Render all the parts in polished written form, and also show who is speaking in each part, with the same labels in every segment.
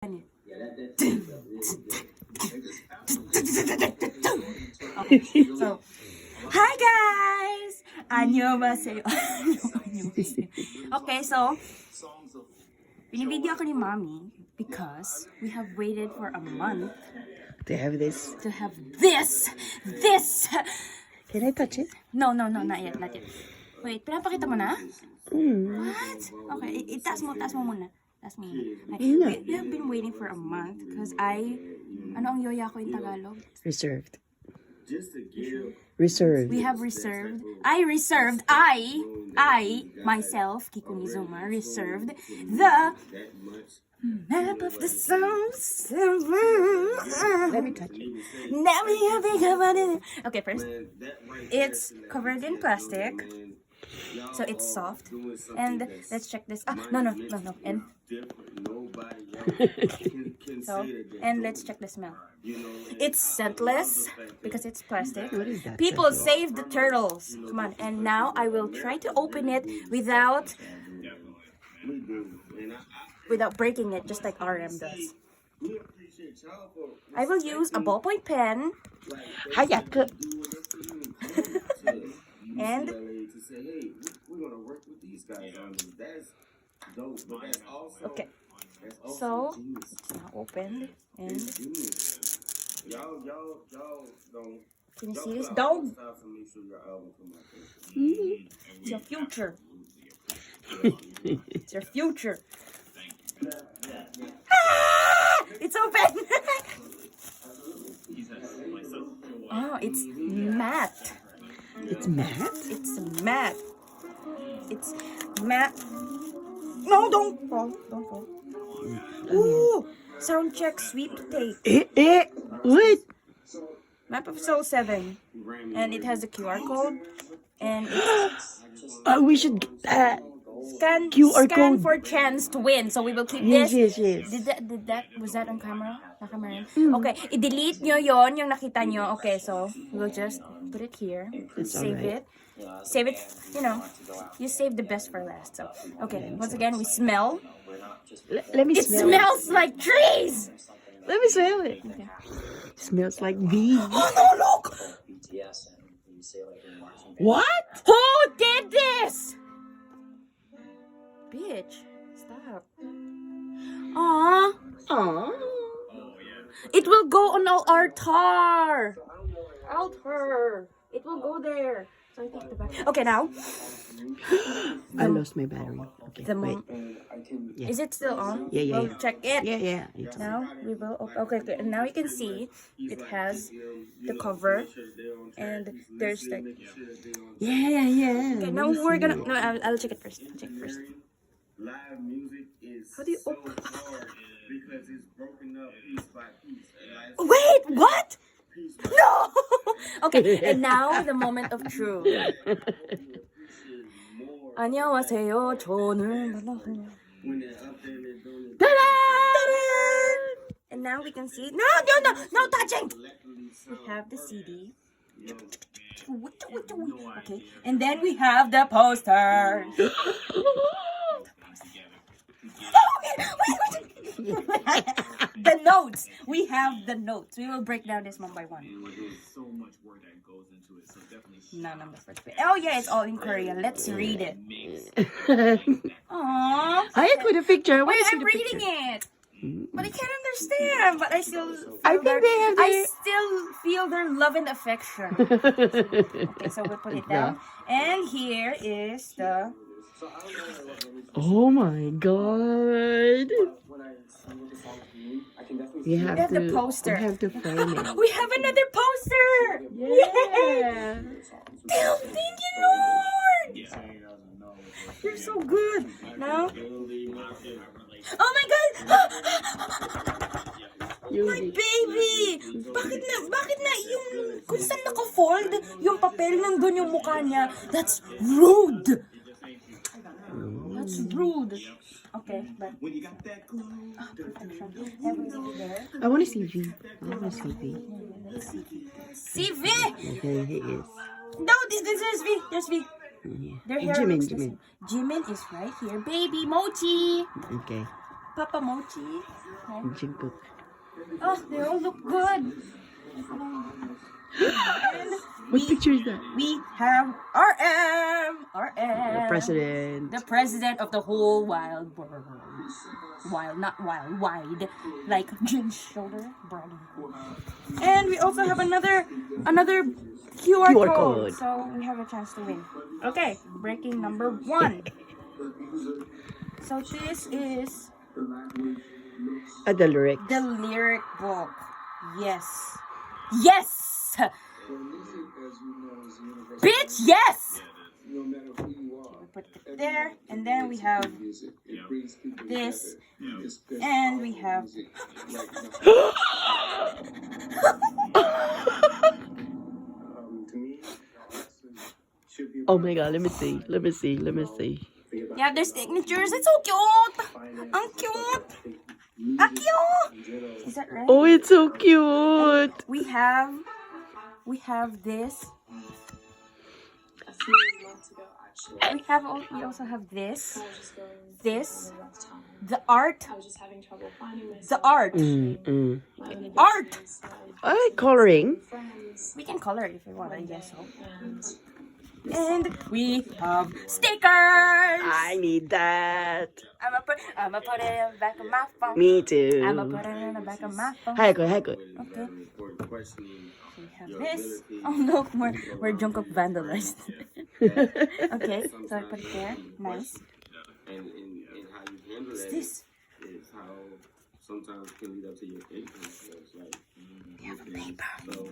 Speaker 1: Okay. So, hi guys! Annyeonghaseyo. Okay, so, binibideo ako ni Mommy because we have waited for a month
Speaker 2: to have this.
Speaker 1: to have this!
Speaker 2: Can I touch it?
Speaker 1: No, not yet. Wait, pinapakita mo na? What? Okay, itaas mo muna. We have been waiting for a month because ano ang yoya ko in Tagalog?
Speaker 2: Reserved.
Speaker 1: We have reserved. I myself, Kiko Mizuma, reserved the map of the songs.
Speaker 2: Let me touch it.
Speaker 1: Okay, first, it's covered in plastic. So it's soft. And let's check this. No. And and let's check the smell. It's scentless because it's plastic.
Speaker 2: What is that?
Speaker 1: People save the turtles. Come on. And now I will try to open it without breaking it, just like RM does. I will use a ballpoint pen. And okay, so it's now opened, and can you see this dog? It's your future. It's your future. It's open. Oh, it's matte.
Speaker 2: It's matte?
Speaker 1: It's matte. It's matte. No, don't fall. Ooh, sound check sweepstake.
Speaker 2: What?
Speaker 1: Map of Soul 7. And it has a QR code. And it's
Speaker 2: We should get that.
Speaker 1: scan
Speaker 2: code.
Speaker 1: for chance to win. So we will keep
Speaker 2: Yes.
Speaker 1: this. Was that on camera? Naka-camera? Okay, i-delete nyo yon yung nakita nyo. Okay, so we'll just put it here. Save it. Save it, you save the best for last. So, okay, once again, we smell.
Speaker 2: Let me
Speaker 1: It
Speaker 2: smell
Speaker 1: smells like trees!
Speaker 2: Let me smell it.
Speaker 1: Okay.
Speaker 2: Smells like bees.
Speaker 1: Oh no, look!
Speaker 2: What?
Speaker 1: Who did this? Bitch, stop. Aww.
Speaker 2: Aww.
Speaker 1: It will go on our altar. It will go there. So I take the back. Okay, now.
Speaker 2: I lost my battery. Okay, wait.
Speaker 1: Is it still on?
Speaker 2: Yeah.
Speaker 1: We'll check it.
Speaker 2: Yeah.
Speaker 1: Now we will. Okay. And now you can see it has the cover, and there's like.
Speaker 2: Yeah.
Speaker 1: Okay, now we're gonna. No, I'll check it first.
Speaker 3: Live music is
Speaker 1: How do you
Speaker 3: so
Speaker 1: open?
Speaker 3: hard because it's broken up piece by piece.
Speaker 1: Wait, what? No. Okay, and now the moment of truth. 안녕하세요. 저는. Ta-da! And now we can see. No touching. We have the CD. Okay, and then we have the poster. The notes. We have the notes. We will break down this one by one.
Speaker 3: There's so much work that goes into it, so definitely.
Speaker 1: None on the first page. Oh yeah, it's all in Korean. Let's read it. Aww.
Speaker 2: I put a picture.
Speaker 1: Wait, I'm reading it. But I can't understand. But I still.
Speaker 2: I think they have
Speaker 1: I still feel their love and affection. Okay, so we put it down. And here is the.
Speaker 2: Oh my god. We have
Speaker 1: the poster.
Speaker 2: We have to frame it.
Speaker 1: We have another poster.
Speaker 2: Yeah.
Speaker 1: Thank you, Lord. You're so good. Now. Oh my God. My baby. Bakit na yung kung saan naka-fold yung papel nandun yung mukha niya? That's rude. That's rude. Okay, but everything there.
Speaker 2: I want to see V.
Speaker 1: See V.
Speaker 2: Okay, he is.
Speaker 1: No, this is V. There's V.
Speaker 2: Yeah.
Speaker 1: Their hair
Speaker 2: Jimin.
Speaker 1: Jimin is right here. Baby Mochi.
Speaker 2: Okay.
Speaker 1: Papa Mochi. Okay.
Speaker 2: Jungkook.
Speaker 1: Oh, they all look good.
Speaker 2: What picture is that?
Speaker 1: We have RM.
Speaker 2: The president.
Speaker 1: The president of the whole wild world. Wild, not wild, wide. Like Jin's shoulder. Brother. And we also have another QR
Speaker 2: QR
Speaker 1: code.
Speaker 2: code.
Speaker 1: So we have a chance to win. Okay, breaking number 1. So this is
Speaker 2: The lyrics.
Speaker 1: the lyric book. Yes. Yes! Bitch, yes! We put it there, and then we have this, and we have...
Speaker 2: Oh my god, let me see. Let me see. Let me see.
Speaker 1: Yeah, their signatures. It's so cute! Ang cute! Ang cute! Is that right?
Speaker 2: Oh, it's so cute.
Speaker 1: We have this. We also have this. This. The art. The art. Art!
Speaker 2: Oh, coloring.
Speaker 1: We can color it if you want, I guess so. And we have stickers!
Speaker 2: I need that.
Speaker 1: I'ma put it in the back of my phone.
Speaker 2: Me too.
Speaker 1: I'ma put it in the back of my phone.
Speaker 2: Hi, good.
Speaker 1: Okay. We have this. Oh look, we're Jungkook vandalized. Okay, so I put it there. Nice.
Speaker 3: And how you handle
Speaker 1: What's
Speaker 3: that
Speaker 1: this?
Speaker 3: is how sometimes can lead up to your income. So it's like,
Speaker 1: We have a paper.
Speaker 3: so,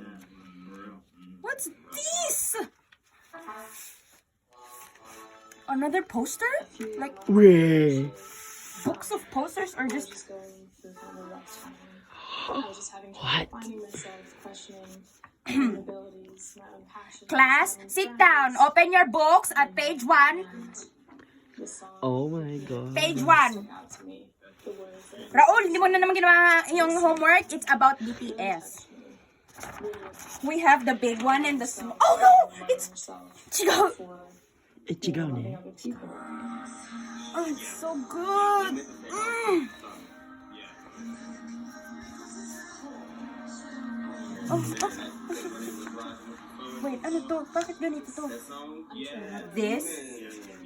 Speaker 1: What's this? Another poster? Like
Speaker 2: Wait.
Speaker 1: books of posters or just...
Speaker 2: What?
Speaker 1: Class, sit down. Open your books at page 1.
Speaker 2: Oh my god.
Speaker 1: Page 1. Raul, hindi mo na naman ginawa yung homework. It's about BTS. We have the big one and the small. Oh no! It's Chigo.
Speaker 2: Ichigo ne.
Speaker 1: Oh, it's so good. Oh. Wait, ano to? Bakit ganito to? This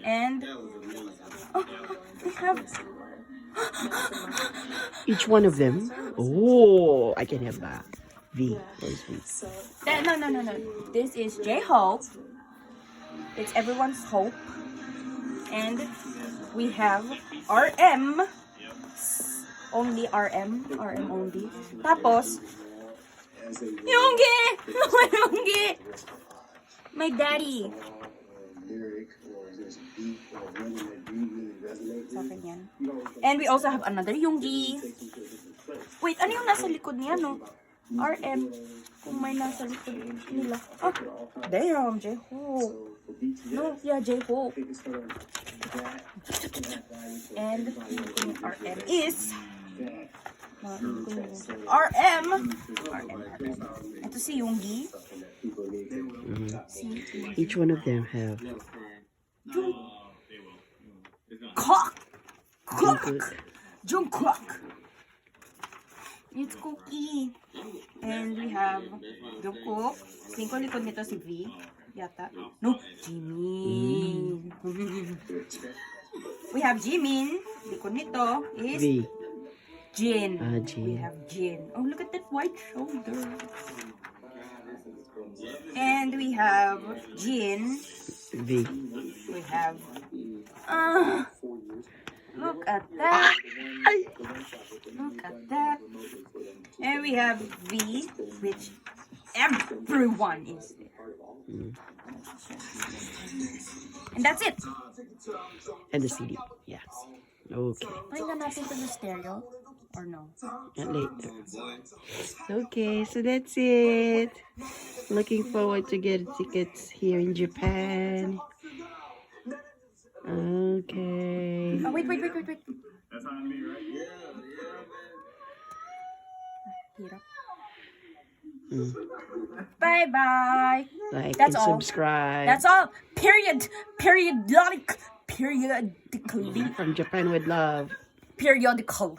Speaker 1: and we have
Speaker 2: Each one of them. Oh, I can have that. V. Where's V?
Speaker 1: no. This is J-Hope. It's everyone's hope. And we have RM. Only RM. RM only. Tapos, Yoongi! Yoongi! My daddy. Sa akin yan. And we also have another Yoongi. Wait, ano yung nasa likod niya, no? RM. Kung may nasa likod nila. Oh, damn, J-Hope. No, yeah, J-Hope. And yung RM is... RM. Ito si Yoongi.
Speaker 2: Each one of them have.
Speaker 1: Cock!
Speaker 2: Jungkook.
Speaker 1: Jungkook. It's Cookie. And we have Jungkook. Tingin ko likod nito si V. Yata. No, Jimin. We have Jimin. Likod nito is
Speaker 2: V.
Speaker 1: Jin.
Speaker 2: Jin.
Speaker 1: We have Jin. Oh, look at that white shoulder. And we have Jin.
Speaker 2: V.
Speaker 1: We have... look at that. Look at that. And we have V, which everyone is there. And that's it.
Speaker 2: And the CD. Yes. Okay.
Speaker 1: Pakinggan natin ito sa stereo. Or no?
Speaker 2: Not later. Okay, so that's it. Looking forward to get tickets here in Japan. Okay.
Speaker 1: Oh, wait.
Speaker 3: that's on me, right? Yeah, man.
Speaker 1: Hirap. Bye-bye.
Speaker 2: Like
Speaker 1: That's
Speaker 2: and
Speaker 1: all.
Speaker 2: subscribe.
Speaker 1: That's all. Periodically.
Speaker 2: From Japan with love.
Speaker 1: periodical.